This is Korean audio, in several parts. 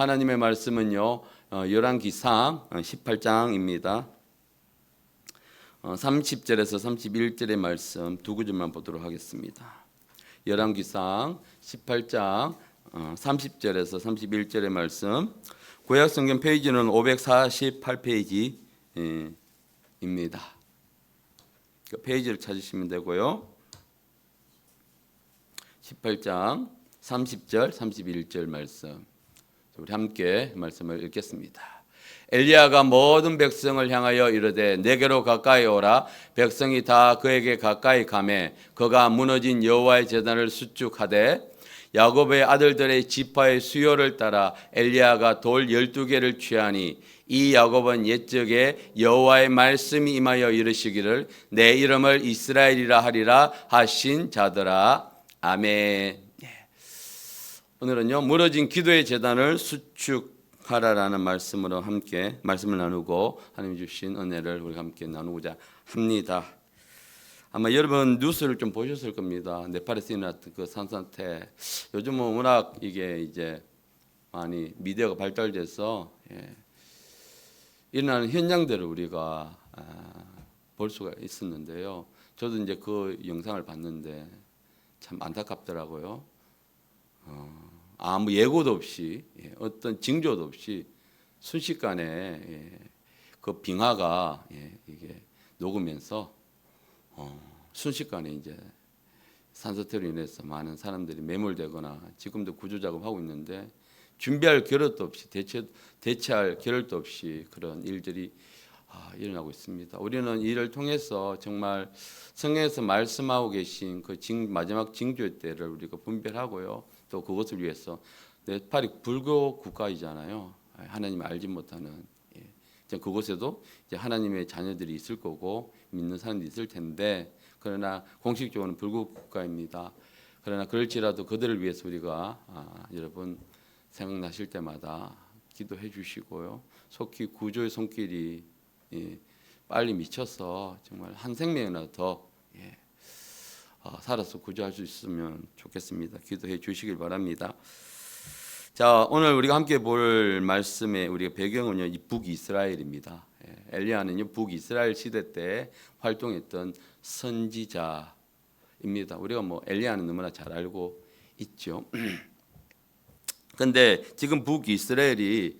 하나님의 말씀은요, 열왕기상 18장입니다. 30절에서 31절의 말씀 두 구절만 보도록 하겠습니다. 열왕기상 18장 30절에서 31절의 말씀, 구약성경 페이지는 548페이지입니다. 그 페이지를 찾으시면 되고요. 18장 30절, 31절 말씀, 우리 함께 말씀을 읽겠습니다. 엘리야가 모든 백성을 향하여 이르되 내게로 가까이 오라. 백성이 다 그에게 가까이 가매 그가 무너진 여호와의 제단을 수축하되 야곱의 아들들의 지파의 수요를 따라 엘리야가 돌 12개를 취하니 이 야곱은 옛적에 여호와의 말씀이 임하여 이르시기를 내 이름을 이스라엘이라 하리라 하신 자더라. 아멘. 오늘은요, 무너진 기도의 제단을 수축하라라는 말씀으로 함께 말씀을 나누고 하나님 주신 은혜를 우리가 함께 나누고자 합니다. 아마 여러분 뉴스를 좀 보셨을 겁니다. 네팔에서 일어났던 그 산사태. 요즘은 워낙 이게 이제 많이 미디어가 발달돼서 일어나는 현장들을 우리가 볼 수가 있었는데요. 저도 이제 그 영상을 봤는데 참 안타깝더라고요. 아무 예고도 없이 어떤 징조도 없이 순식간에 그 빙하가 이게 녹으면서 순식간에 이제 산사태로 인해서 많은 사람들이 매몰되거나 지금도 구조 작업하고 있는데 준비할 겨를도 없이 대체할 겨를도 없이 그런 일들이 일어나고 있습니다. 우리는 이를 통해서 정말 성경에서 말씀하고 계신 그 마지막 징조의 때를 우리가 분별하고요. 또 그것을 위해서 네팔이 불교 국가이잖아요. 하나님을 알지 못하는 그곳에도 이제 하나님의 자녀들이 있을 거고 믿는 사람들이 있을 텐데 그러나 공식적으로는 불교 국가입니다. 그러나 그럴지라도 그들을 위해서 우리가 여러분 생각나실 때마다 기도해 주시고요. 속히 구조의 손길이 빨리 미쳐서 정말 한 생명이나 더 살아서 구조할 수 있으면 좋겠습니다. 기도해 주시길 바랍니다. 자, 오늘 우리가 함께 볼 말씀의 우리가 배경은요, 이 북이스라엘입니다. 엘리야는요, 북이스라엘 시대 때 활동했던 선지자입니다. 우리가 뭐 엘리야는 너무나 잘 알고 있죠. 그런데 지금 북이스라엘이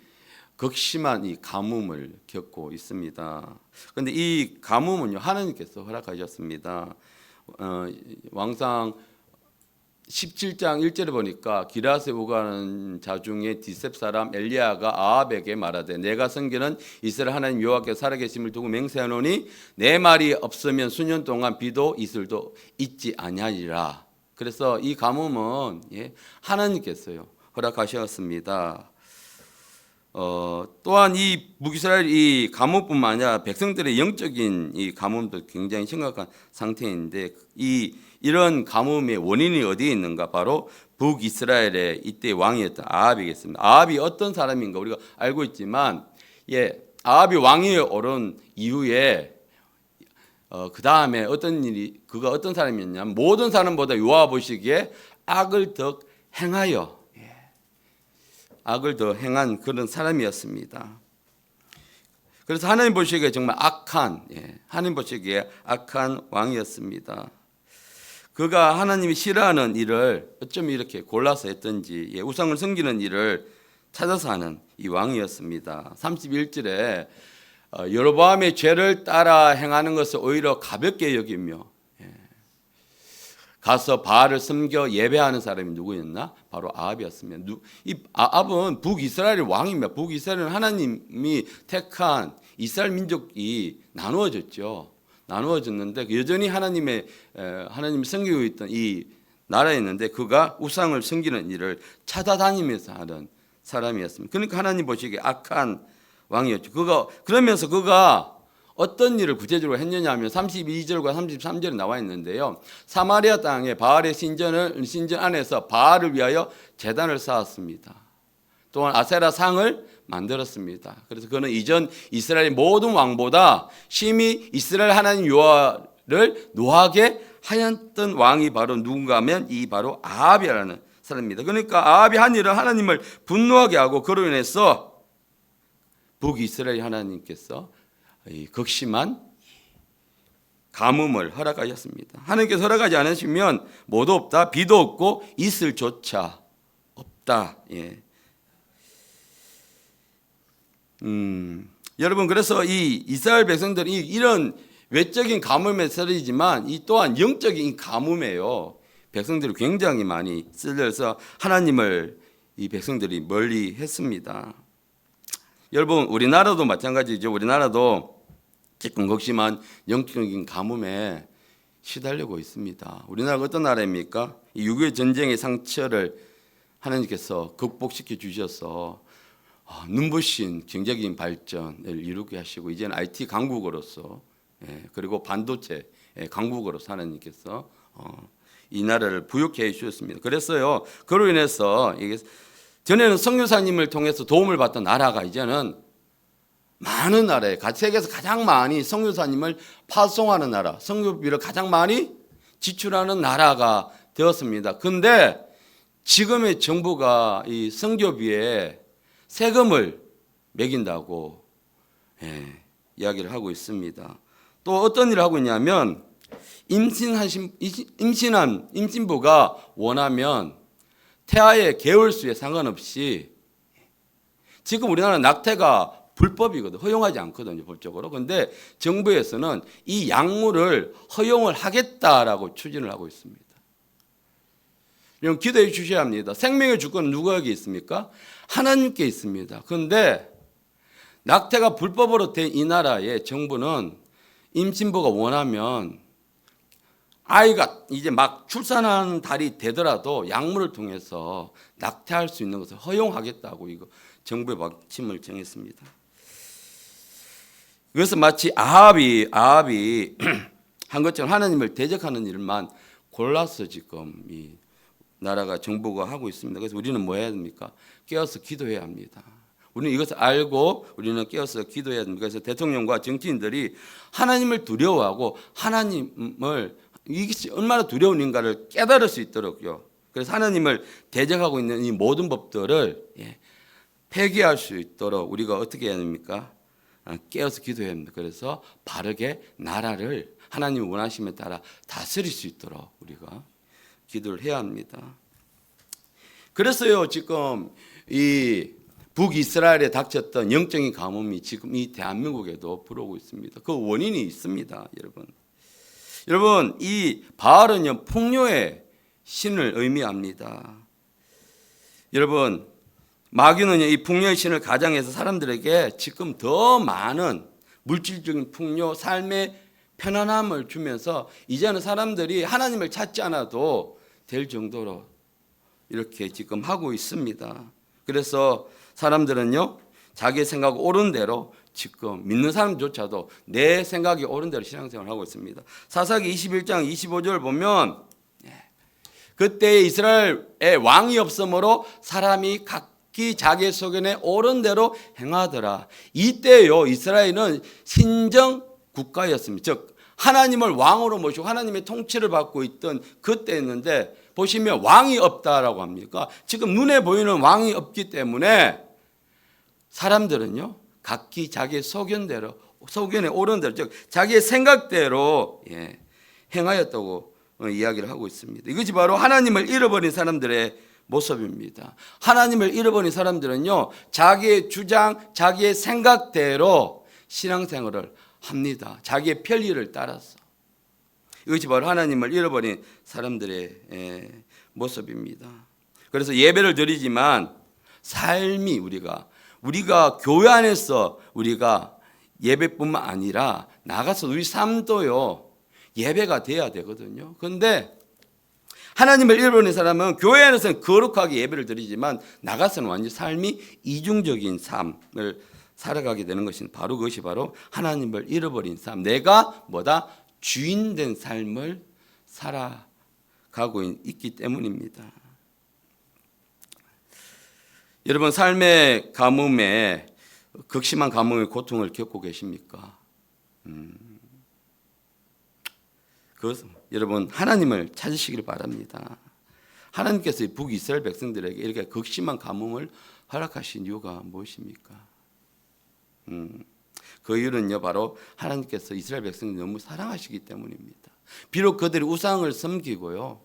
극심한 이 가뭄을 겪고 있습니다. 그런데 이 가뭄은요, 하나님께서 허락하셨습니다. 왕상 17장 1절에 보니까 기라세 오가는 자 중에 디셉 사람 엘리야가 아합에게 말하되 내가 섬기는 이스라엘 하나님 여호와께서 살아계심을 두고 맹세하노니 내 말이 없으면 수년 동안 비도 이슬도 있지 아니하리라. 그래서 이 가뭄은 하나님께서요 허락하셨습니다. 또한 이 북이스라엘 이 가뭄뿐만 아니라 백성들의 영적인 이 가뭄도 굉장히 심각한 상태인데 이런 가뭄의 원인이 어디에 있는가? 바로 북이스라엘의 이때 왕이었던 아합이겠습니다. 아합이 어떤 사람인가 우리가 알고 있지만 아합이 왕위에 오른 이후에 그 다음에 그가 어떤 사람이었냐면 모든 사람보다 여호와 보시기에 악을 더 행한 그런 사람이었습니다. 그래서 하나님 보시기에 정말 하나님 보시기에 악한 왕이었습니다. 그가 하나님이 싫어하는 일을 어쩜 이렇게 골라서 했던지 우상을 섬기는 일을 찾아서 하는 이 왕이었습니다. 31절에 여로보암의 죄를 따라 행하는 것을 오히려 가볍게 여기며 가서 바알을 섬겨 예배하는 사람이 누구였나? 바로 아합이었습니다. 이 아합은 북이스라엘의 왕입니다. 북이스라엘은 하나님이 택한 이스라엘 민족이 나누어졌는데 여전히 하나님이 섬기고 있던 이 나라였는데 그가 우상을 섬기는 일을 찾아다니면서 하는 사람이었습니다. 그러니까 하나님 보시기에 악한 왕이었죠. 그러면서 그가 어떤 일을 구체적으로 했느냐 하면 32절과 33절에 나와 있는데요. 사마리아 땅에 바알의 신전 안에서 바알을 위하여 제단을 쌓았습니다. 또한 아세라 상을 만들었습니다. 그래서 그는 이전 이스라엘의 모든 왕보다 심히 이스라엘 하나님 여호와를 노하게 하였던 왕이 바로 누군가 하면 이 바로 아합이라는 사람입니다. 그러니까 아합이 한 일은 하나님을 분노하게 하고 그로 인해서 북이스라엘 하나님께서 이 극심한 가뭄을 허락하셨습니다. 하나님께서 허락하지 않으시면 뭐도 없다, 비도 없고 있을 조차 없다. 예. 여러분, 그래서 이 이스라엘 백성들이 이런 외적인 가뭄에 쓰러지지만 이 또한 영적인 가뭄이에요. 백성들이 굉장히 많이 쓸려서 하나님을 이 백성들이 멀리 했습니다. 여러분, 우리나라도 마찬가지죠. 우리나라도 지금 극심한 영적인 가뭄에 시달리고 있습니다. 우리나라가 어떤 나라입니까? 6.25 전쟁의 상처를 하나님께서 극복시켜 주셔서 눈부신 경제적인 발전을 이루게 하시고 이제는 IT 강국으로서 그리고 반도체 강국으로서 하나님께서 이 나라를 부유케 해 주셨습니다. 그래서요, 그로 인해서 이게 전에는 선교사님을 통해서 도움을 받던 나라가 이제는 많은 나라에 세계에서 가장 많이 선교사님을 파송하는 나라, 선교비를 가장 많이 지출하는 나라가 되었습니다. 그런데 지금의 정부가 이 선교비에 세금을 매긴다고 이야기를 하고 있습니다. 또 어떤 일을 하고 있냐면 임신한 임신부가 원하면 태아의 개월수에 상관없이 지금 우리나라는 낙태가 불법이거든. 허용하지 않거든요, 법적으로. 그런데 정부에서는 이 약물을 허용을 하겠다라고 추진을 하고 있습니다. 여러분, 기도해 주셔야 합니다. 생명의 주권은 누구에게 있습니까? 하나님께 있습니다. 그런데 낙태가 불법으로 된 이 나라의 정부는 임신부가 원하면 아이가 이제 막 출산하는 달이 되더라도 약물을 통해서 낙태할 수 있는 것을 허용하겠다고 이거 정부의 방침을 정했습니다. 그래서 마치 아합이 한 것처럼 하나님을 대적하는 일만 골라서 지금 이 나라가 정부가 하고 있습니다. 그래서 우리는 뭐 해야 됩니까? 깨어서 기도해야 합니다. 우리는 이것을 알고 우리는 깨어서 기도해야 됩니다. 그래서 대통령과 정치인들이 하나님을 두려워하고 하나님을 이게 얼마나 두려운 인가를 깨달을 수 있도록요. 그래서 하나님을 대적하고 있는 이 모든 법들을 폐기할 수 있도록 우리가 어떻게 해야 됩니까? 깨어서 기도해야 합니다. 그래서 바르게 나라를 하나님의 원하심에 따라 다스릴 수 있도록 우리가 기도를 해야 합니다. 그래서요, 지금 이 북이스라엘에 닥쳤던 영적인 가뭄이 지금 이 대한민국에도 불어오고 있습니다. 그 원인이 있습니다, 여러분. 여러분, 이 바알은요, 풍요의 신을 의미합니다. 여러분, 마귀는요, 이 풍요의 신을 가장해서 사람들에게 지금 더 많은 물질적인 풍요, 삶의 편안함을 주면서 이제는 사람들이 하나님을 찾지 않아도 될 정도로 이렇게 지금 하고 있습니다. 그래서 사람들은요, 자기 생각 옳은 대로 지금 믿는 사람조차도 내 생각이 옳은 대로 신앙생활을 하고 있습니다. 사사기 21장 25절 보면 그때 이스라엘에 왕이 없으므로 사람이 각기 자기 소견에 옳은 대로 행하더라. 이때요, 이스라엘은 신정 국가였습니다. 즉 하나님을 왕으로 모시고 하나님의 통치를 받고 있던 그때였는데 보시면 왕이 없다라고 합니까? 지금 눈에 보이는 왕이 없기 때문에 사람들은요, 각기 자기의 소견대로, 소견에 옳은 대로, 즉 자기의 생각대로 행하였다고 이야기를 하고 있습니다. 이것이 바로 하나님을 잃어버린 사람들의 모습입니다. 하나님을 잃어버린 사람들은요, 자기의 주장, 자기의 생각대로 신앙생활을 합니다. 자기의 편리를 따라서. 이것이 바로 하나님을 잃어버린 사람들의 모습입니다. 그래서 예배를 드리지만 삶이 우리가 교회 안에서 우리가 예배뿐만 아니라 나가서 우리 삶도요, 예배가 돼야 되거든요. 그런데 하나님을 잃어버린 사람은 교회 안에서는 거룩하게 예배를 드리지만 나가서는 완전히 삶이 이중적인 삶을 살아가게 되는 것이 바로 그것이 바로 하나님을 잃어버린 삶. 내가 주인된 삶을 살아가고 있기 때문입니다. 여러분, 삶의 가뭄에 극심한 가뭄의 고통을 겪고 계십니까? 그것은 여러분 하나님을 찾으시길 바랍니다. 하나님께서 북이스라엘 백성들에게 이렇게 극심한 가뭄을 허락하신 이유가 무엇입니까? 그 이유는요, 바로 하나님께서 이스라엘 백성을 너무 사랑하시기 때문입니다. 비록 그들이 우상을 섬기고요,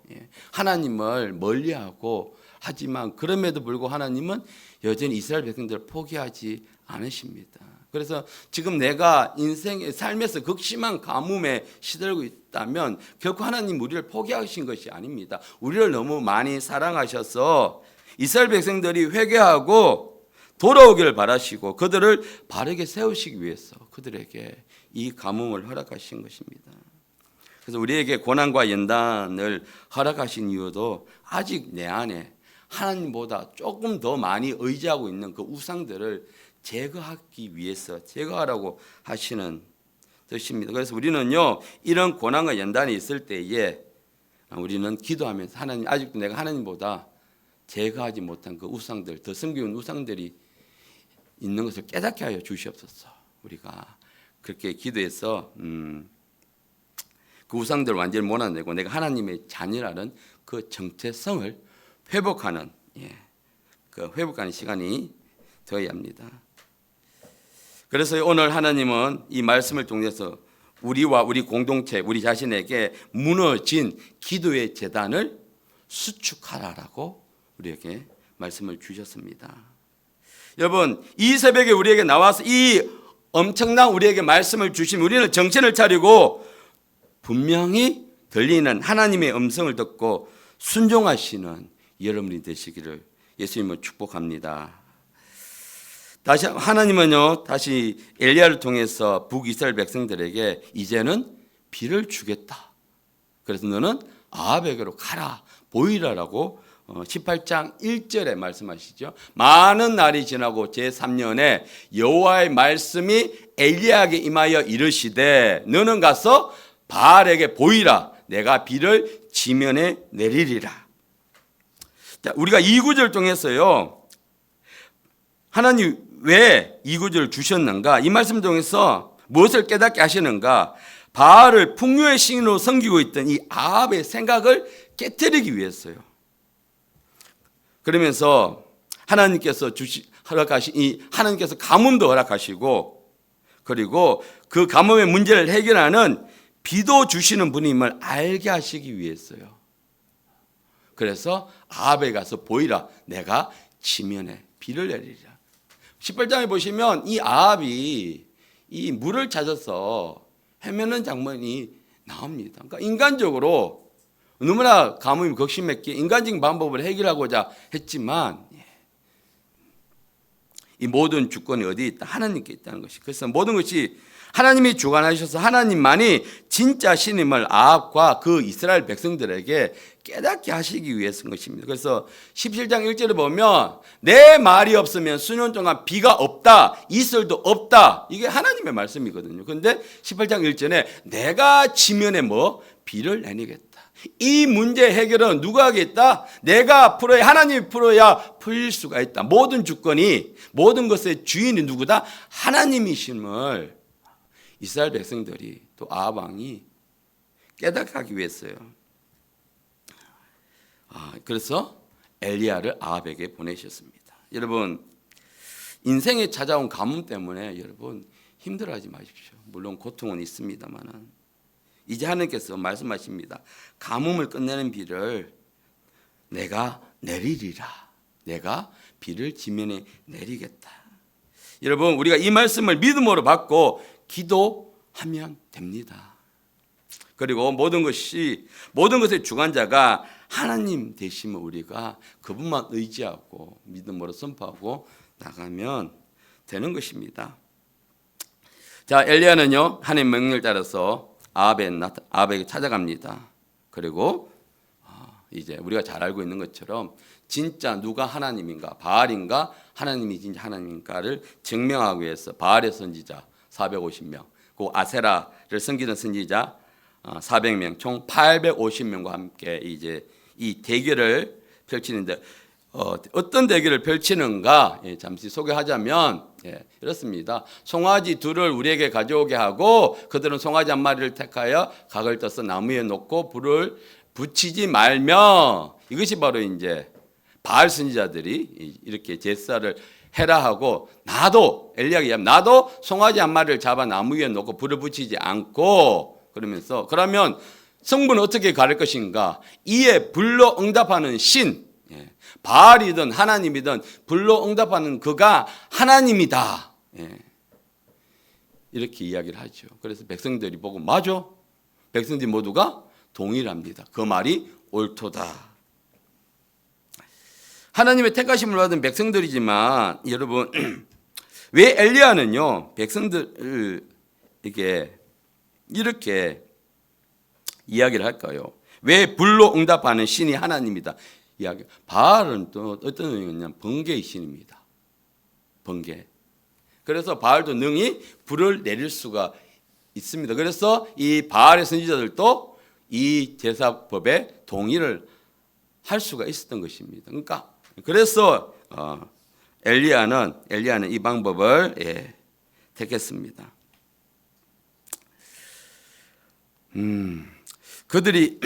하나님을 멀리하고 하지만 그럼에도 불구하고 하나님은 여전히 이스라엘 백성들을 포기하지 않으십니다. 그래서 지금 내가 인생의 삶에서 극심한 가뭄에 시들고 있다면 결코 하나님 우리를 포기하신 것이 아닙니다. 우리를 너무 많이 사랑하셔서 이스라엘 백성들이 회개하고 돌아오기를 바라시고 그들을 바르게 세우시기 위해서 그들에게 이 가뭄을 허락하신 것입니다. 그래서 우리에게 고난과 연단을 허락하신 이유도 아직 내 안에 하나님보다 조금 더 많이 의지하고 있는 그 우상들을 제거하기 위해서 제거하라고 하시는 뜻입니다. 그래서 우리는요, 이런 고난과 연단이 있을 때에 우리는 기도하면서 하나님, 아직도 내가 하나님보다 제거하지 못한 그 우상들, 더 섬기는 우상들이 있는 것을 깨닫게 하여 주시옵소서. 우리가 그렇게 기도해서 그 우상들을 완전히 몰아내고 내가 하나님의 자녀라는 그 정체성을 회복하는, 그 회복하는 시간이 되어야 합니다. 그래서 오늘 하나님은 이 말씀을 통해서 우리와 우리 공동체, 우리 자신에게 무너진 기도의 재단을 수축하라라고 우리에게 말씀을 주셨습니다. 여러분, 이 새벽에 우리에게 나와서 이 엄청난 우리에게 말씀을 주신 우리는 정신을 차리고 분명히 들리는 하나님의 음성을 듣고 순종하시는 여러분이 되시기를 예수님을 축복합니다. 다시 하나님은요, 다시 엘리야를 통해서 북이스라엘 백성들에게 이제는 비를 주겠다. 그래서 너는 아합에게로 가라, 보이라라고 18장 1절에 말씀하시죠. 많은 날이 지나고 제3년에 여호와의 말씀이 엘리야에게 임하여 이르시되 너는 가서 바알에게 보이라. 내가 비를 지면에 내리리라. 자, 우리가 이 구절을 통해서요, 하나님 왜 이 구절을 주셨는가? 이 말씀 통해서 무엇을 깨닫게 하시는가? 바알을 풍요의 신으로 섬기고 있던 이 아합의 생각을 깨뜨리기 위해서요. 그러면서 하나님께서 하나님께서 가뭄도 허락하시고 그리고 그 가뭄의 문제를 해결하는 비도 주시는 분임을 알게 하시기 위해서요. 그래서 아합에 가서 보이라. 내가 지면에 비를 내리리라. 18장에 보시면 이 아합이 이 물을 찾아서 헤매는 장면이 나옵니다. 그러니까 인간적으로 너무나 가뭄이 극심했기에 인간적인 방법을 해결하고자 했지만 이 모든 주권이 어디에 있다? 하나님께 있다는 것이. 그래서 모든 것이 하나님이 주관하셔서 하나님만이 진짜 신임을 아합과 그 이스라엘 백성들에게 깨닫게 하시기 위해서인 것입니다. 그래서 17장 1절에 보면 내 말이 없으면 수년 동안 비가 없다, 이슬도 없다. 이게 하나님의 말씀이거든요. 그런데 18장 1절에 내가 지면에 비를 내리겠다. 이 문제 해결은 누가 하겠다? 내가 풀어야, 하나님이 풀어야 풀릴 수가 있다. 모든 주권이, 모든 것의 주인이 누구다? 하나님이심을 이스라엘 백성들이 또 아합 왕이 깨닫게 하기 위해서요. 그래서 엘리야를 아합에게 보내셨습니다. 여러분, 인생에 찾아온 가뭄 때문에 여러분 힘들어하지 마십시오. 물론 고통은 있습니다만은 이제 하나님께서 말씀하십니다. 가뭄을 끝내는 비를 내가 내리리라. 내가 비를 지면에 내리겠다. 여러분, 우리가 이 말씀을 믿음으로 받고 기도하면 됩니다. 그리고 모든 것의 주관자가 하나님 되시면 우리가 그분만 의지하고 믿음으로 선포하고 나가면 되는 것입니다. 자, 엘리야는요, 하나님 명령을 따라서 아합에게 찾아갑니다. 그리고 이제 우리가 잘 알고 있는 것처럼 진짜 누가 하나님인가, 바알인가, 하나님이 진짜 하나님인가를 증명하기 위해서 바알의 선지자 450명, 그 아세라를 섬기는 선지자 400명, 총 850명과 함께 이제 이 대결을 펼치는데 어떤 대결을 펼치는가 잠시 소개하자면 이렇습니다. 송아지 둘을 우리에게 가져오게 하고 그들은 송아지 한 마리를 택하여 각을 떠서 나무에 놓고 불을 붙이지 말며 이것이 바로 이제 바알 선지자들이 이렇게 제사를 해라 하고, 나도 엘리야가 얘기하면 나도 송아지 한 마리를 잡아 나무 위에 놓고 불을 붙이지 않고, 그러면서 그러면 성분은 어떻게 가릴 것인가? 이에 불로 응답하는 신, 바알이든 하나님이든 불로 응답하는 그가 하나님이다. 이렇게 이야기를 하죠. 그래서 백성들이 보고 맞아. 백성들이 모두가 동일합니다. 그 말이 옳도다. 하나님의 택하심을 받은 백성들이지만 여러분 왜 엘리야는요 백성들을 이렇게 이야기를 할까요? 왜 불로 응답하는 신이 하나님이다 이야기. 바알은 또 어떤 의미냐면 번개의 신입니다. 번개. 그래서 바알도 능히 불을 내릴 수가 있습니다. 그래서 이 바알의 선지자들도 이 제사법에 동의를 할 수가 있었던 것입니다. 그러니까 그래서 엘리야는 이 방법을 택했습니다. 그들이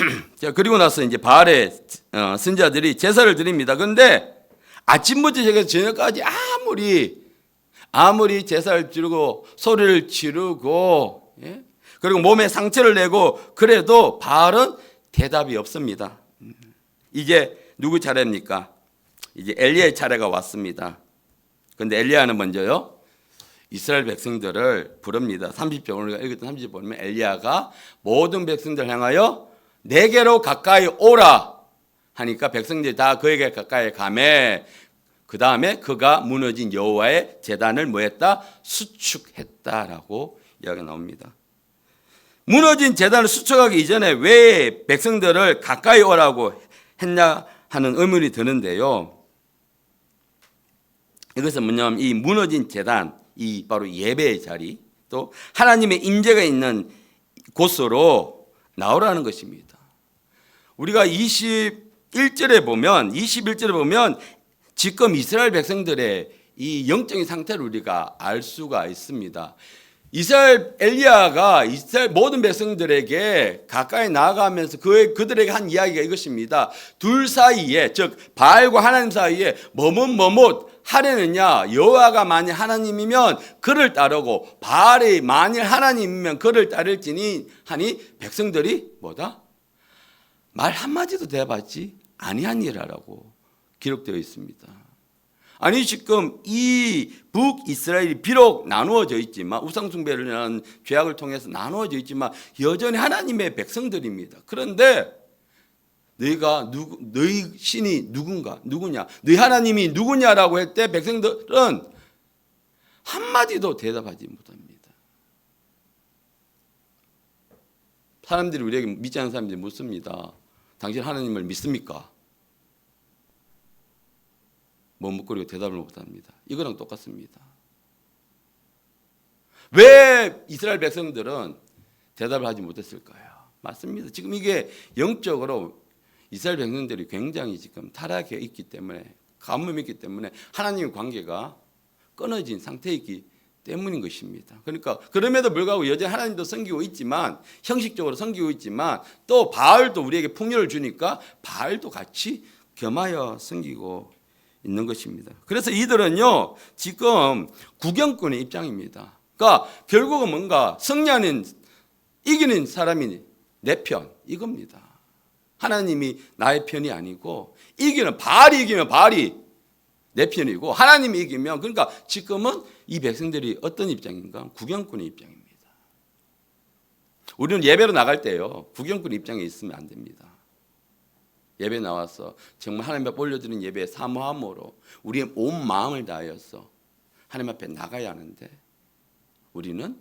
그리고 나서 이제 바알의 선지자들이 제사를 드립니다. 그런데 아침부터 저녁까지 아무리 제사를 지르고 소리를 지르고 그리고 몸에 상처를 내고 그래도 바알은 대답이 없습니다. 이제 누구 차례입니까? 이제 엘리야의 차례가 왔습니다. 그런데 엘리야는 먼저요 이스라엘 백성들을 부릅니다. 30절 우리가 읽었던 30절 보면 엘리야가 모든 백성들 향하여 내게로 가까이 오라 하니까 백성들이 다 그에게 가까이 가매. 그 다음에 그가 무너진 여호와의 제단을 뭐했다? 수축했다라고 이야기가 나옵니다. 무너진 제단을 수축하기 이전에 왜 백성들을 가까이 오라고 했냐 하는 의문이 드는데요. 이것은 뭐냐면 이 무너진 제단, 이 바로 예배의 자리, 또 하나님의 임재가 있는 곳으로 나오라는 것입니다. 우리가 21절에 보면 지금 이스라엘 백성들의 이 영적인 상태를 우리가 알 수가 있습니다. 엘리야가 이스라엘 모든 백성들에게 가까이 나아가면서 그들에게 한 이야기가 이것입니다. 둘 사이에, 즉 바알과 하나님 사이에 뭐뭇 하려느냐. 여호와가 만일 하나님이면 그를 따르고 바알이 만일 하나님이면 그를 따를지니 하니 백성들이 뭐다? 말 한마디도 대답하지 아니하니라라고 기록되어 있습니다. 아니 지금 이 북이스라엘이 비록 나누어져 있지만 우상숭배라는 죄악을 통해서 나누어져 있지만 여전히 하나님의 백성들입니다. 그런데 너희 신이 누구냐? 너희 하나님이 누구냐라고 할 때 백성들은 한마디도 대답하지 못합니다. 사람들이 우리에게 믿지 않는 사람들이 묻습니다. 당신 하나님을 믿습니까? 머뭇거리고 대답을 못합니다. 이거랑 똑같습니다. 왜 이스라엘 백성들은 대답을 하지 못했을까요? 맞습니다. 지금 이게 영적으로 이스라엘 백성들이 굉장히 지금 타락해 있기 때문에 가뭄이 있기 때문에 하나님의 관계가 끊어진 상태에 있기 때문인 것입니다. 그러니까 그럼에도 불구하고 여전히 하나님도 섬기고 있지만 형식적으로 섬기고 있지만 또 바알도 우리에게 풍요를 주니까 바알도 같이 겸하여 섬기고 있는 것입니다. 그래서 이들은요 지금 구경꾼의 입장입니다. 그러니까 결국은 뭔가 승리하는 이기는 사람이 내 편 이겁니다. 하나님이 나의 편이 아니고 바알이 이기면 바알이 내 편이고 하나님이 이기면 그러니까 지금은 이 백성들이 어떤 입장인가? 구경꾼의 입장입니다. 우리는 예배로 나갈 때요 구경꾼 입장에 있으면 안 됩니다. 예배 나와서 정말 하나님 앞에 올려드리는 예배에 사모함으로 우리의 온 마음을 다하여서 하나님 앞에 나가야 하는데 우리는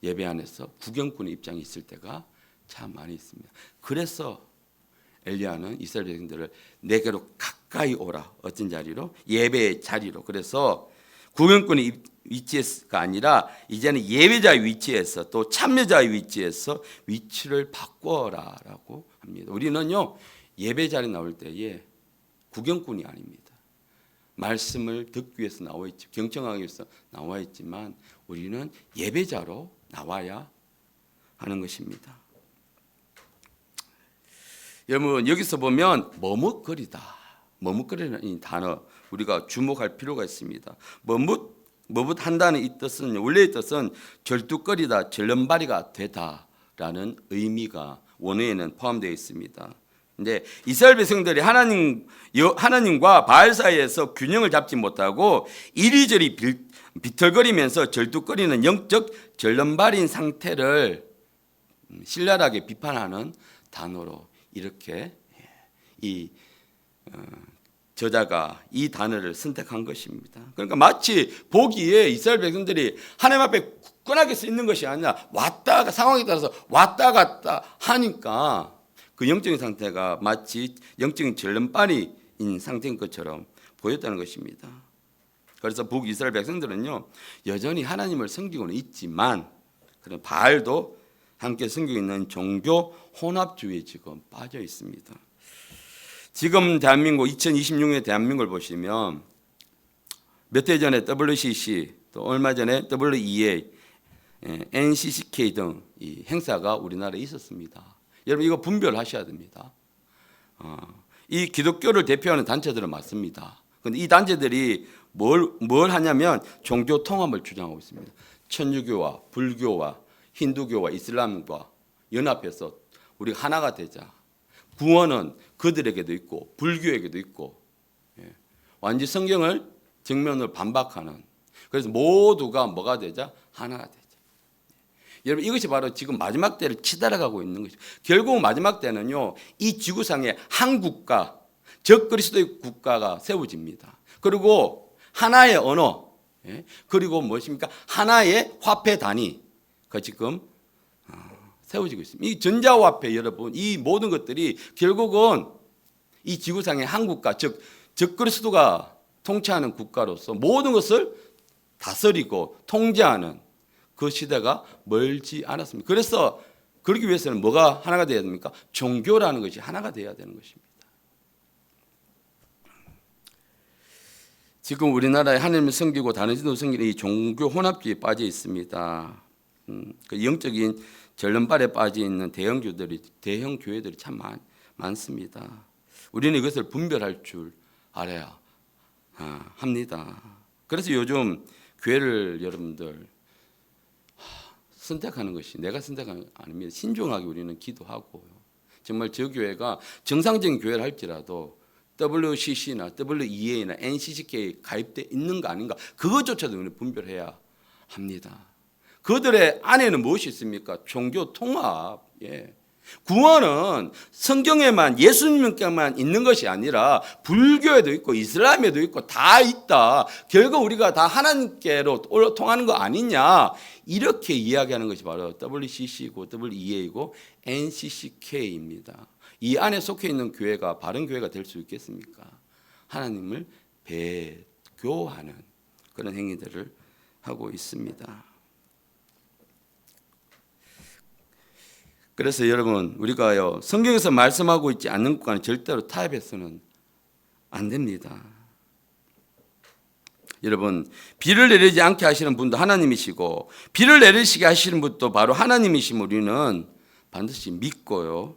예배 안에서 구경꾼의 입장이 있을 때가 참 많이 있습니다. 그래서 엘리야는 이스라엘 백성들을 내게로 가까이 오라. 어떤 자리로? 예배의 자리로. 그래서 구경꾼의 위치가 아니라 이제는 예배자의 위치에서 또 참여자의 위치에서 위치를 바꿔라라고 합니다. 우리는요 예배 자리 나올 때에 구경꾼이 아닙니다. 말씀을 듣기 위해서 나와 있죠. 경청하기 위해서 나와 있지만 우리는 예배자로 나와야 하는 것입니다. 여러분 여기서 보면 머뭇거리는 이 단어 우리가 주목할 필요가 있습니다. 머뭇한다는 이 뜻은 원래의 뜻은 절뚝거리다, 절름발이가 되다라는 의미가 원어에는 포함되어 있습니다. 근데 이스라엘 백성들이 하나님과 바알 사이에서 균형을 잡지 못하고 이리저리 비틀거리면서 절뚝거리는 영적 절름발인 상태를 신랄하게 비판하는 단어로 이렇게 이 저자가 이 단어를 선택한 것입니다. 그러니까 마치 보기에 이스라엘 백성들이 하나님 앞에 굳건하게 서 있는 것이 아니라 상황에 따라서 왔다 갔다 하니까 그 영적인 상태가 마치 영적인 절름발인 상태인 것처럼 보였다는 것입니다. 그래서 북이스라엘 백성들은요 여전히 하나님을 섬기고는 있지만 그런 바알도 함께 섬기고 있는 종교 혼합주의에 지금 빠져 있습니다. 지금 대한민국 2026년의 대한민국을 보시면 몇 해 전에 WCC 또 얼마 전에 WEA, NCCK 등 이 행사가 우리나라에 있었습니다. 여러분 이거 분별하셔야 됩니다. 이 기독교를 대표하는 단체들은 맞습니다. 그런데 이 단체들이 뭘 하냐면 종교 통합을 주장하고 있습니다. 천주교와 불교와 힌두교와 이슬람과 연합해서 우리가 하나가 되자. 구원은 그들에게도 있고 불교에게도 있고 완전 성경을 정면으로 반박하는 그래서 모두가 뭐가 되자? 하나가 되자. 여러분 이것이 바로 지금 마지막 때를 치달아가고 있는 것이죠. 결국 마지막 때는요 이 지구상에 한 국가 적 그리스도의 국가가 세워집니다. 그리고 하나의 언어 그리고 무엇입니까? 하나의 화폐 단위가 지금 세워지고 있습니다. 이 전자화폐 여러분 이 모든 것들이 결국은 이 지구상의 한 국가 적 그리스도가 통치하는 국가로서 모든 것을 다스리고 통제하는 그 시대가 멀지 않았습니다. 그래서 그러기 위해서는 뭐가 하나가 되어야 됩니까? 종교라는 것이 하나가 되어야 되는 것입니다. 지금 우리나라에 하나님을 섬기고 다른 신도 섬기는 이 종교 혼합주의에 빠져 있습니다. 그 영적인 절름발에 빠져 있는 대형 교회들이 참 많습니다. 우리는 이것을 분별할 줄 알아야 합니다. 그래서 요즘 교회를 여러분들 선택하는 것이 내가 선택하는 게 아닙니다. 신중하게 우리는 기도하고 정말 저 교회가 정상적인 교회를 할지라도 WCC나 WEA나 NCCK 가입돼 있는가 아닌가 그것조차도 우리는 분별해야 합니다. 그들의 안에는 무엇이 있습니까? 종교 통합. 구원은 성경에만 예수님께만 있는 것이 아니라 불교에도 있고 이슬람에도 있고 다 있다. 결국 우리가 다 하나님께로 통하는 거 아니냐. 이렇게 이야기하는 것이 바로 WCC고 WEA이고 NCCK입니다. 이 안에 속해 있는 교회가 바른 교회가 될 수 있겠습니까? 하나님을 배교하는 그런 행위들을 하고 있습니다. 그래서 여러분 우리가요 성경에서 말씀하고 있지 않는 것과는 절대로 타협해서는 안 됩니다. 여러분 비를 내리지 않게 하시는 분도 하나님이시고 비를 내리시게 하시는 분도 바로 하나님이심을 우리는 반드시 믿고요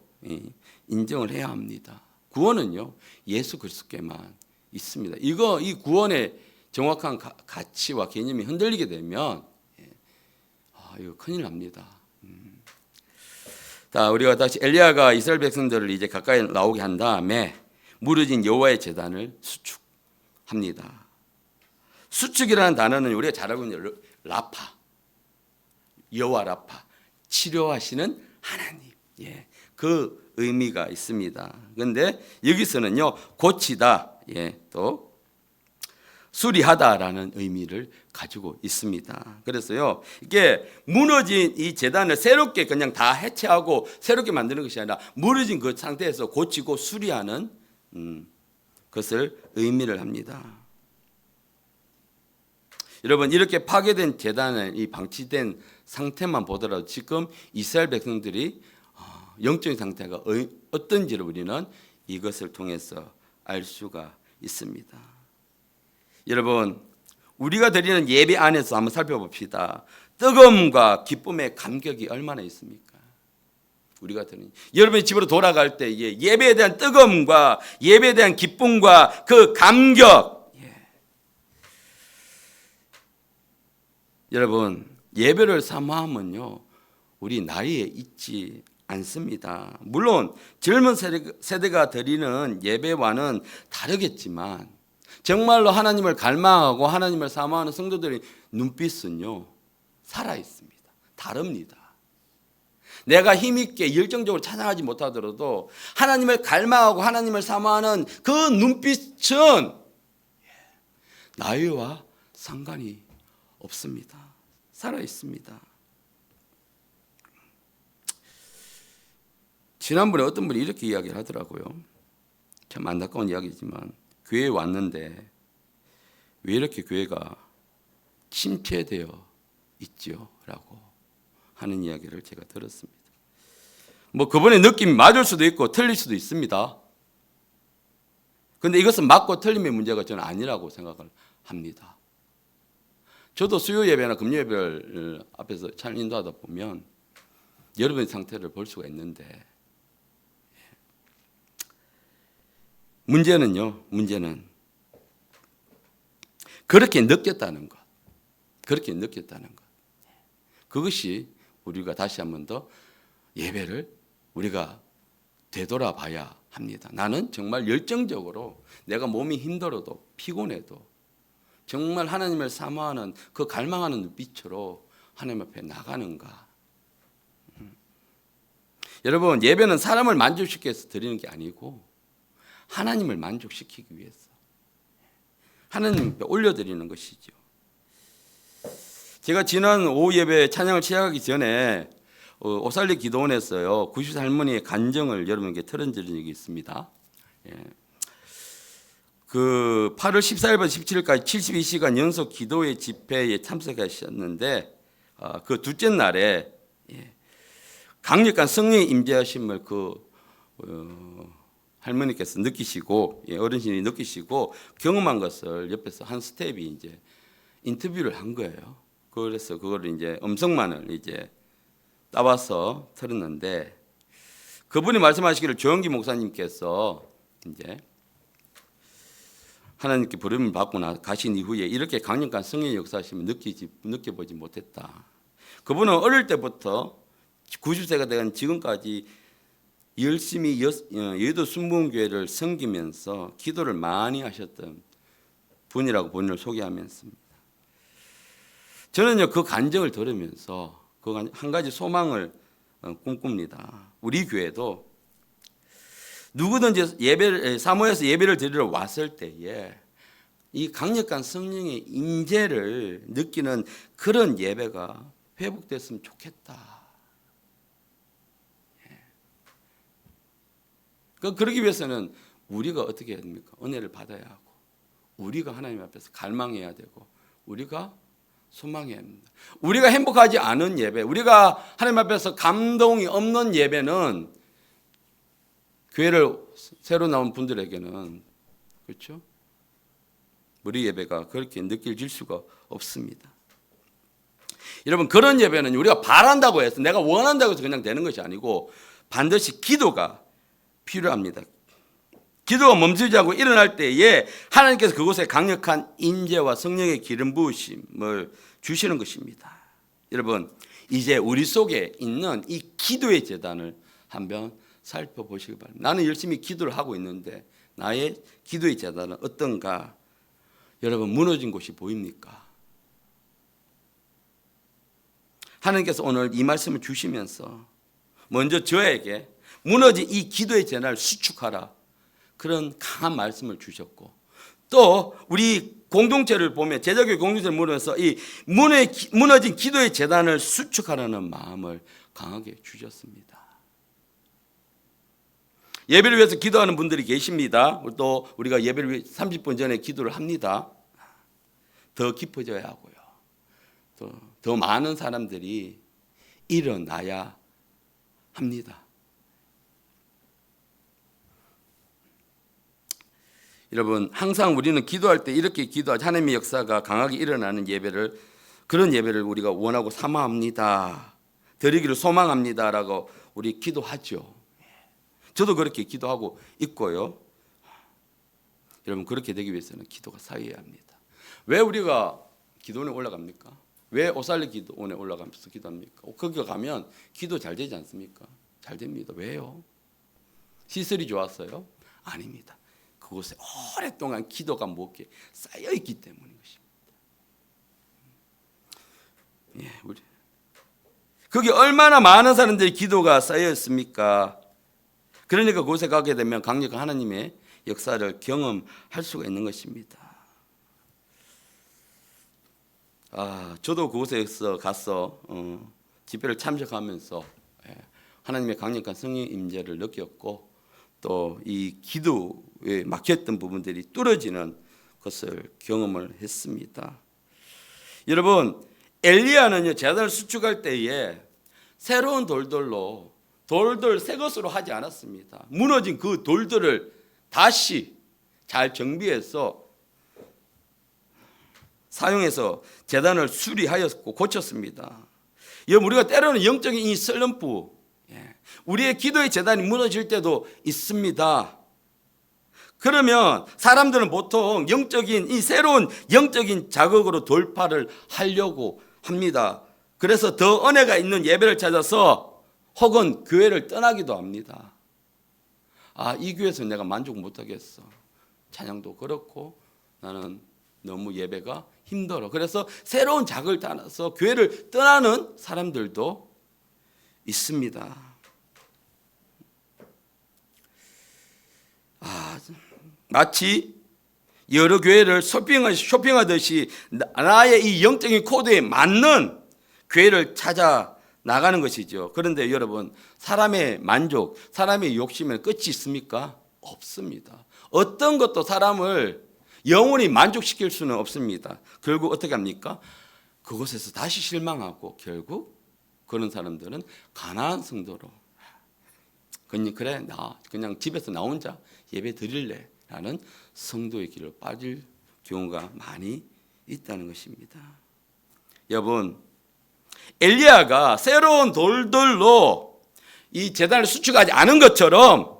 인정을 해야 합니다. 구원은요 예수 그리스도께만 있습니다. 이 구원의 정확한 가치와 개념이 흔들리게 되면 이거 큰일 납니다. 자, 우리가 다시 엘리야가 이스라엘 백성들을 이제 가까이 나오게 한 다음에 무너진 여호와의 제단을 수축합니다. 수축이라는 단어는 우리가 잘 알고 있는 라파, 여호와 라파, 치료하시는 하나님. 그 의미가 있습니다. 그런데 여기서는요 고치다, 또 수리하다라는 의미를 가지고 있습니다. 그래서요 이게 무너진 이 제단을 새롭게 그냥 다 해체하고 새롭게 만드는 것이 아니라 무너진 그 상태에서 고치고 수리하는 것을 의미를 합니다. 여러분 이렇게 파괴된 제단을 이 방치된 상태만 보더라도 지금 이스라엘 백성들이 영적인 상태가 어떤지를 우리는 이것을 통해서 알 수가 있습니다. 여러분 우리가 드리는 예배 안에서 한번 살펴봅시다. 뜨거움과 기쁨의 감격이 얼마나 있습니까? 우리가 드리는 여러분이 집으로 돌아갈 때 예배에 대한 뜨거움과 예배에 대한 기쁨과 그 감격. 여러분 예배를 사모함은요 우리 나이에 있지 않습니다. 물론 젊은 세대가 드리는 예배와는 다르겠지만 정말로 하나님을 갈망하고 하나님을 사모하는 성도들의 눈빛은요 살아 있습니다. 다릅니다. 내가 힘있게 열정적으로 찬양하지 못하더라도 하나님을 갈망하고 하나님을 사모하는 그 눈빛은 나이와 상관이 없습니다. 살아 있습니다. 지난번에 어떤 분이 이렇게 이야기를 하더라고요. 참 안타까운 이야기지만 교회에 왔는데 왜 이렇게 교회가 침체되어 있지요? 라고 하는 이야기를 제가 들었습니다. 뭐 그분의 느낌이 맞을 수도 있고 틀릴 수도 있습니다. 그런데 이것은 맞고 틀림의 문제가 저는 아니라고 생각을 합니다. 저도 수요 예배나 금요 예배를 앞에서 찬양 인도하다 보면 여러분의 상태를 볼 수가 있는데 문제는 그렇게 느꼈다는 것. 그렇게 느꼈다는 것. 그것이 우리가 다시 한 번 더 예배를 우리가 되돌아봐야 합니다. 나는 정말 열정적으로 내가 몸이 힘들어도 피곤해도 정말 하나님을 사모하는 그 갈망하는 눈빛으로 하나님 앞에 나가는가. 여러분 예배는 사람을 만족시키기 위해서 드리는 게 아니고 하나님을 만족시키기 위해서 하나님 앞에 올려드리는 것이죠. 제가 지난 오후 예배 찬양을 시작하기 전에 오살리 기도원에서요 90세 할머니의 간증을 여러분에게 틀어드린 적이 있습니다. 그 8월 14일부터 17일까지 72시간 연속 기도회 집회에 참석하셨는데 그 둘째 날에 강력한 성령의 임재하심을 할머니께서 느끼시고 어르신이 느끼시고 경험한 것을 옆에서 한 스텝이 이제 인터뷰를 한 거예요. 그래서 그거를 이제 음성만을 이제 따와서 틀었는데 그분이 말씀하시기를 조영기 목사님께서 이제 하나님께 부름을 받고 가신 이후에 이렇게 강력한 성령의 역사하심을 느껴보지 못했다. 그분은 어릴 때부터 90세가 된 지금까지 열심히 여의도 순복음교회를 섬기면서 기도를 많이 하셨던 분이라고 본인을 소개하면서입니다. 저는요 그 간증을 들으면서 그 한 가지 소망을 꿈꿉니다. 우리 교회도 누구든지 사모해서 예배를 드리러 왔을 때에 이 강력한 성령의 임재를 느끼는 그런 예배가 회복됐으면 좋겠다. 그러기 위해서는 우리가 어떻게 해야 됩니까? 은혜를 받아야 하고 우리가 하나님 앞에서 갈망해야 되고 우리가 소망해야 합니다. 우리가 행복하지 않은 예배, 우리가 하나님 앞에서 감동이 없는 예배는 교회를 새로 나온 분들에게는 그렇죠? 우리 예배가 그렇게 느껴질 수가 없습니다. 여러분 그런 예배는 우리가 바란다고 해서 내가 원한다고 해서 그냥 되는 것이 아니고 반드시 기도가 필요합니다. 기도가 멈추지 않고 일어날 때에 하나님께서 그곳에 강력한 임재와 성령의 기름 부으심을 주시는 것입니다. 여러분 이제 우리 속에 있는 이 기도의 재단을 한번 살펴보시기 바랍니다. 나는 열심히 기도를 하고 있는데 나의 기도의 재단은 어떤가? 여러분 무너진 곳이 보입니까? 하나님께서 오늘 이 말씀을 주시면서 먼저 저에게 무너진 이 기도의 재단을 수축하라. 그런 강한 말씀을 주셨고 또 우리 공동체를 보면 제자교회 공동체를 보면서 이 무너진 기도의 재단을 수축하라는 마음을 강하게 주셨습니다. 예배를 위해서 기도하는 분들이 계십니다. 또 우리가 예배를 위해 30분 전에 기도를 합니다. 더 깊어져야 하고요. 더 많은 사람들이 일어나야 합니다. 여러분 항상 우리는 기도할 때 이렇게 기도하지 하나님의 역사가 강하게 일어나는 그런 예배를 우리가 원하고 사모합니다. 드리기를 소망합니다라고 우리 기도하죠. 저도 그렇게 기도하고 있고요. 여러분 그렇게 되기 위해서는 기도가 쌓여야 합니다. 왜 우리가 기도원에 올라갑니까? 왜 오살리 기도원에 올라가면서 기도합니까? 거기 가면 기도 잘 되지 않습니까? 잘 됩니다. 왜요? 시설이 좋았어요? 아닙니다. 그곳에 오랫동안 기도가 무겁게 쌓여있기 때문인 것입니다. 예, 우리 거기 얼마나 많은 사람들이 기도가 쌓여있습니까? 그러니까 그곳에 가게 되면 강력한 하나님의 역사를 경험할 수가 있는 것입니다. 저도 그곳에서 가서 집회를 참석하면서 하나님의 강력한 성령 임재를 느꼈고 또 이 기도에 막혔던 부분들이 뚫어지는 것을 경험을 했습니다. 여러분 엘리야는요 제단을 수축할 때에 새로운 돌들로 돌들 새 것으로 하지 않았습니다. 무너진 그 돌들을 다시 잘 정비해서 사용해서 제단을 수리하였고 고쳤습니다. 여러분 우리가 때로는 영적인 이 슬럼프, 우리의 기도의 제단이 무너질 때도 있습니다. 그러면 사람들은 보통 영적인 이 새로운 영적인 자극으로 돌파를 하려고 합니다. 그래서 더 은혜가 있는 예배를 찾아서 혹은 교회를 떠나기도 합니다. 이 교회에서 내가 만족 못하겠어. 찬양도 그렇고 나는 너무 예배가 힘들어. 그래서 새로운 자극을 따라서 교회를 떠나는 사람들도 있습니다. 마치 여러 교회를 쇼핑하듯이 나의 이 영적인 코드에 맞는 교회를 찾아 나가는 것이죠. 그런데 여러분 사람의 만족, 사람의 욕심에는 끝이 있습니까? 없습니다. 어떤 것도 사람을 영원히 만족시킬 수는 없습니다. 결국 어떻게 합니까? 그곳에서 다시 실망하고 결국 그런 사람들은 가난한 성도로 그래 나 그냥 집에서 나 혼자 예배 드릴래 라는 성도의 길을 빠질 경우가 많이 있다는 것입니다. 여러분 엘리야가 새로운 돌들로 이 제단을 수축하지 않은 것처럼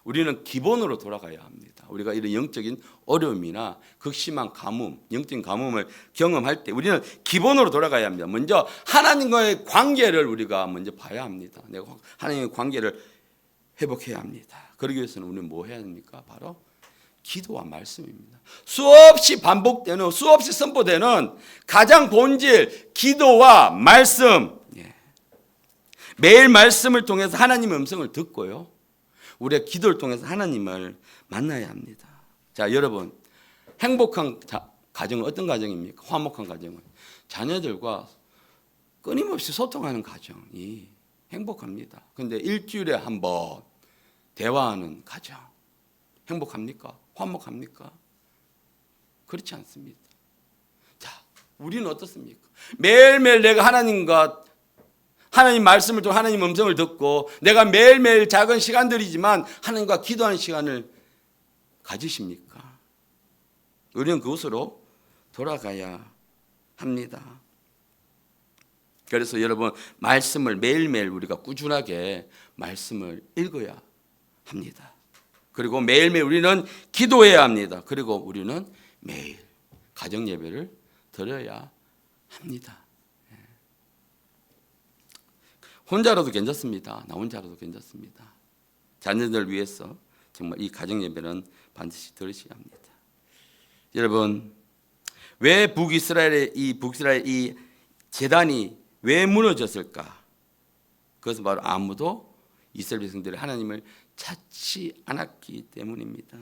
우리는 기본으로 돌아가야 합니다. 우리가 이런 영적인 어려움이나 극심한 가뭄, 영적인 가뭄을 경험할 때 우리는 기본으로 돌아가야 합니다. 먼저 하나님과의 관계를 우리가 먼저 봐야 합니다. 내가 하나님과의 관계를 회복해야 합니다. 그러기 위해서는 우리는 뭐 해야 합니까? 바로 기도와 말씀입니다. 수없이 반복되는, 수없이 선포되는 가장 본질 기도와 말씀. 매일 말씀을 통해서 하나님의 음성을 듣고요. 우리의 기도를 통해서 하나님을 만나야 합니다. 자, 여러분, 행복한 가정은 어떤 가정입니까? 화목한 가정은 자녀들과 끊임없이 소통하는 가정이 행복합니다. 그런데 일주일에 한 번 대화하는 가정 행복합니까? 화목합니까? 그렇지 않습니다. 자, 우리는 어떻습니까? 매일매일 내가 하나님과 하나님 말씀을 통해 하나님 음성을 듣고 내가 매일매일 작은 시간들이지만 하나님과 기도하는 시간을 가지십니까? 우리는 그곳으로 돌아가야 합니다. 그래서 여러분 말씀을 매일매일 우리가 꾸준하게 말씀을 읽어야 합니다. 그리고 매일매일 우리는 기도해야 합니다. 그리고 우리는 매일 가정 예배를 드려야 합니다. 혼자라도 괜찮습니다. 나 혼자라도 괜찮습니다. 자녀들 위해서 정말 이 가정 예배는 반드시 들으셔야 합니다. 여러분 왜 북이스라엘 이 제단이 왜 무너졌을까? 그것은 바로 아무도 이스라엘 백성들이 하나님을 찾지 않았기 때문입니다.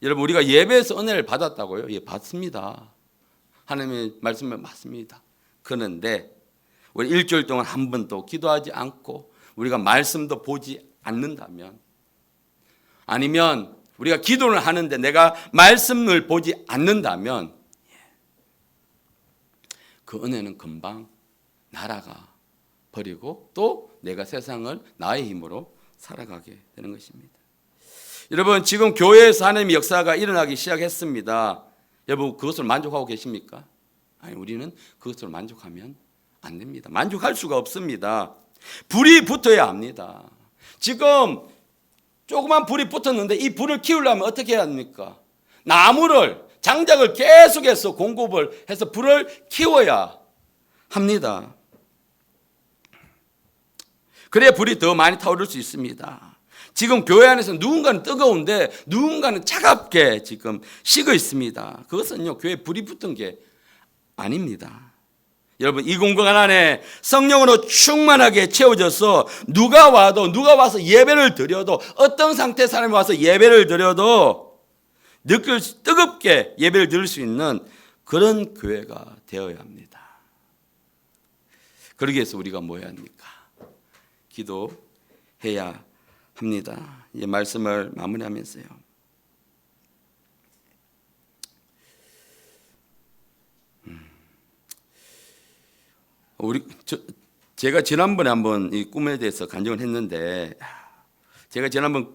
여러분 우리가 예배에서 은혜를 받았다고요? 예, 받습니다. 하나님의 말씀을 맞습니다. 그런데 우리 일주일 동안 한 번도 기도하지 않고 우리가 말씀도 보지 않는다면 아니면 우리가 기도를 하는데 내가 말씀을 보지 않는다면 그 은혜는 금방 날아가 버리고 또 내가 세상을 나의 힘으로 살아가게 되는 것입니다. 여러분 지금 교회에서 하나님의 역사가 일어나기 시작했습니다. 여러분 그것을 만족하고 계십니까? 아니 우리는 그것을 만족하면 안 됩니다. 만족할 수가 없습니다. 불이 붙어야 합니다. 지금 조그만 불이 붙었는데 이 불을 키우려면 어떻게 해야 합니까? 나무를, 장작을 계속해서 공급을 해서 불을 키워야 합니다. 그래야 불이 더 많이 타오를 수 있습니다. 지금 교회 안에서 누군가는 뜨거운데 누군가는 차갑게 지금 식어 있습니다. 그것은요, 교회에 불이 붙은 게 아닙니다. 여러분, 이 공간 안에 성령으로 충만하게 채워져서 누가 와서 예배를 드려도, 어떤 상태의 사람이 와서 예배를 드려도 뜨겁게 예배를 드릴 수 있는 그런 교회가 되어야 합니다. 그러기 위해서 우리가 뭐 해야 합니까? 기도해야 합니다. 이 말씀을 마무리하면서요. 제가 지난번에 한번 이 꿈에 대해서 간증을 했는데, 제가 지난번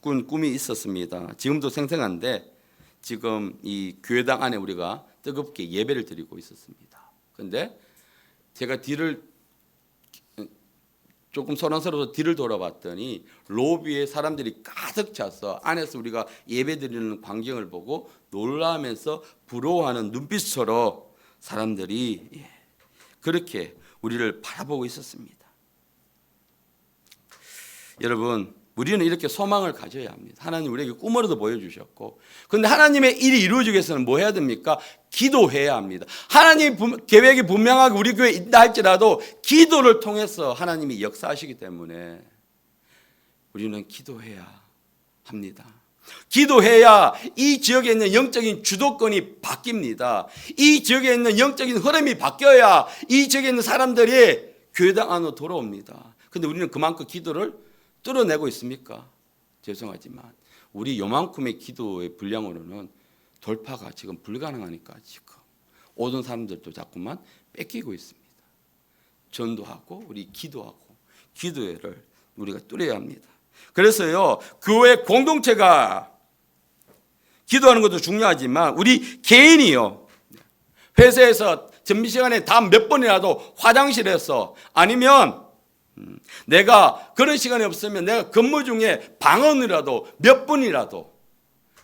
꾼 꿈이 있었습니다. 지금도 생생한데, 지금 이 교회당 안에 우리가 뜨겁게 예배를 드리고 있었습니다. 그런데 제가 뒤를 조금 소란스러워서 뒤를 돌아봤더니 로비에 사람들이 가득 차서 안에서 우리가 예배드리는 광경을 보고 놀라면서 부러워하는 눈빛으로 사람들이 그렇게 우리를 바라보고 있었습니다. 여러분, 우리는 이렇게 소망을 가져야 합니다. 하나님 우리에게 꿈으로도 보여주셨고, 그런데 하나님의 일이 이루어지기 위해서는 뭐 해야 됩니까? 기도해야 합니다. 하나님 계획이 분명하게 우리 교회에 있다 할지라도 기도를 통해서 하나님이 역사하시기 때문에 우리는 기도해야 합니다. 기도해야 이 지역에 있는 영적인 주도권이 바뀝니다. 이 지역에 있는 영적인 흐름이 바뀌어야 이 지역에 있는 사람들이 교회당 안으로 돌아옵니다. 그런데 우리는 그만큼 기도를 뚫어내고 있습니까? 죄송하지만 우리 요만큼의 기도의 분량으로는 돌파가 지금 불가능하니까 지금 오던 사람들도 자꾸만 뺏기고 있습니다. 전도하고 우리 기도하고 기도회를 우리가 뚫어야 합니다. 그래서요, 교회 공동체가 기도하는 것도 중요하지만 우리 개인이요, 회사에서 점심시간에 다 몇 번이라도 화장실에서, 아니면 내가 그런 시간이 없으면 내가 근무 중에 방언이라도 몇 분이라도,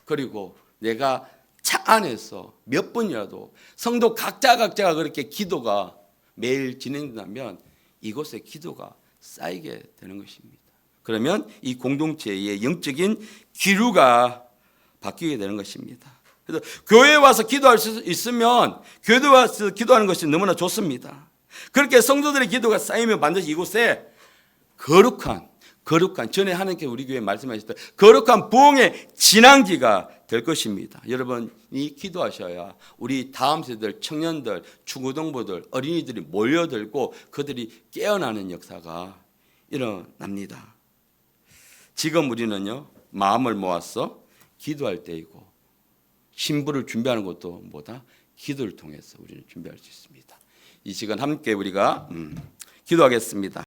그리고 내가 차 안에서 몇 분이라도 성도 각자가 그렇게 기도가 매일 진행된다면 이곳에 기도가 쌓이게 되는 것입니다. 그러면 이 공동체의 영적인 기류가 바뀌게 되는 것입니다. 그래서 교회에 와서 기도할 수 있으면 교회에 와서 기도하는 것이 너무나 좋습니다. 그렇게 성도들의 기도가 쌓이면 반드시 이곳에 거룩한 전에 하나님께 우리 교회에 말씀하셨던 거룩한 부흥의 진앙지가 될 것입니다. 여러분이 기도하셔야 우리 다음 세대들, 청년들, 중고등부들, 어린이들이 몰려들고 그들이 깨어나는 역사가 일어납니다. 지금 우리는요, 마음을 모아서 기도할 때이고, 신부를 준비하는 것도 뭐다? 기도를 통해서 우리는 준비할 수 있습니다. 이 시간 함께 우리가 기도하겠습니다.